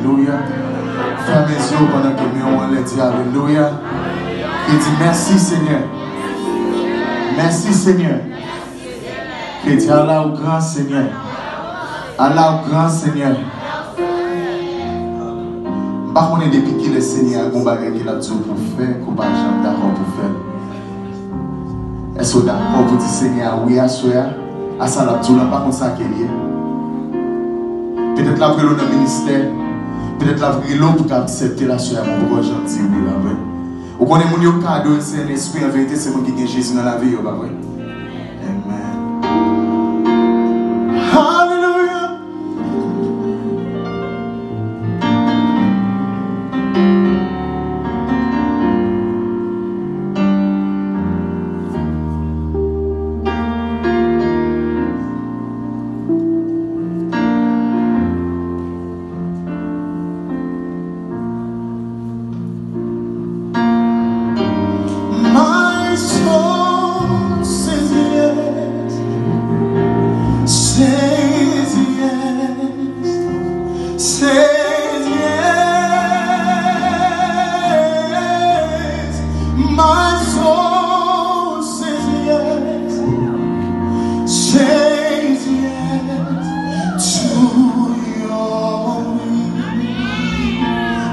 alléluia. Fermez les yeux pendant que nous les dit alléluia. Et dit merci Seigneur. Merci Seigneur. Que Dieu Allah au grand Seigneur. Allah au grand Seigneur. Par contre, depuis qu'il est Seigneur, il a dit qu'il a tout pour faire, qu'on va jamais d'accord pour faire. Est-ce que d'accord pour dire Seigneur, oui, à soi, à ça la tout là, pas comme ça qu'il est. Peut-être la vrille dans le ministère, peut-être la vrille pour accepter la soeur, mon gros gentil, oui, la vraie. Ou qu'on est mon cadeau, c'est un esprit, en vérité, c'est moi qui ai Jésus dans la vie, pas vrai? Amen. Hallelujah.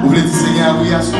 Vous voulez dire Seigneur, oui, à ce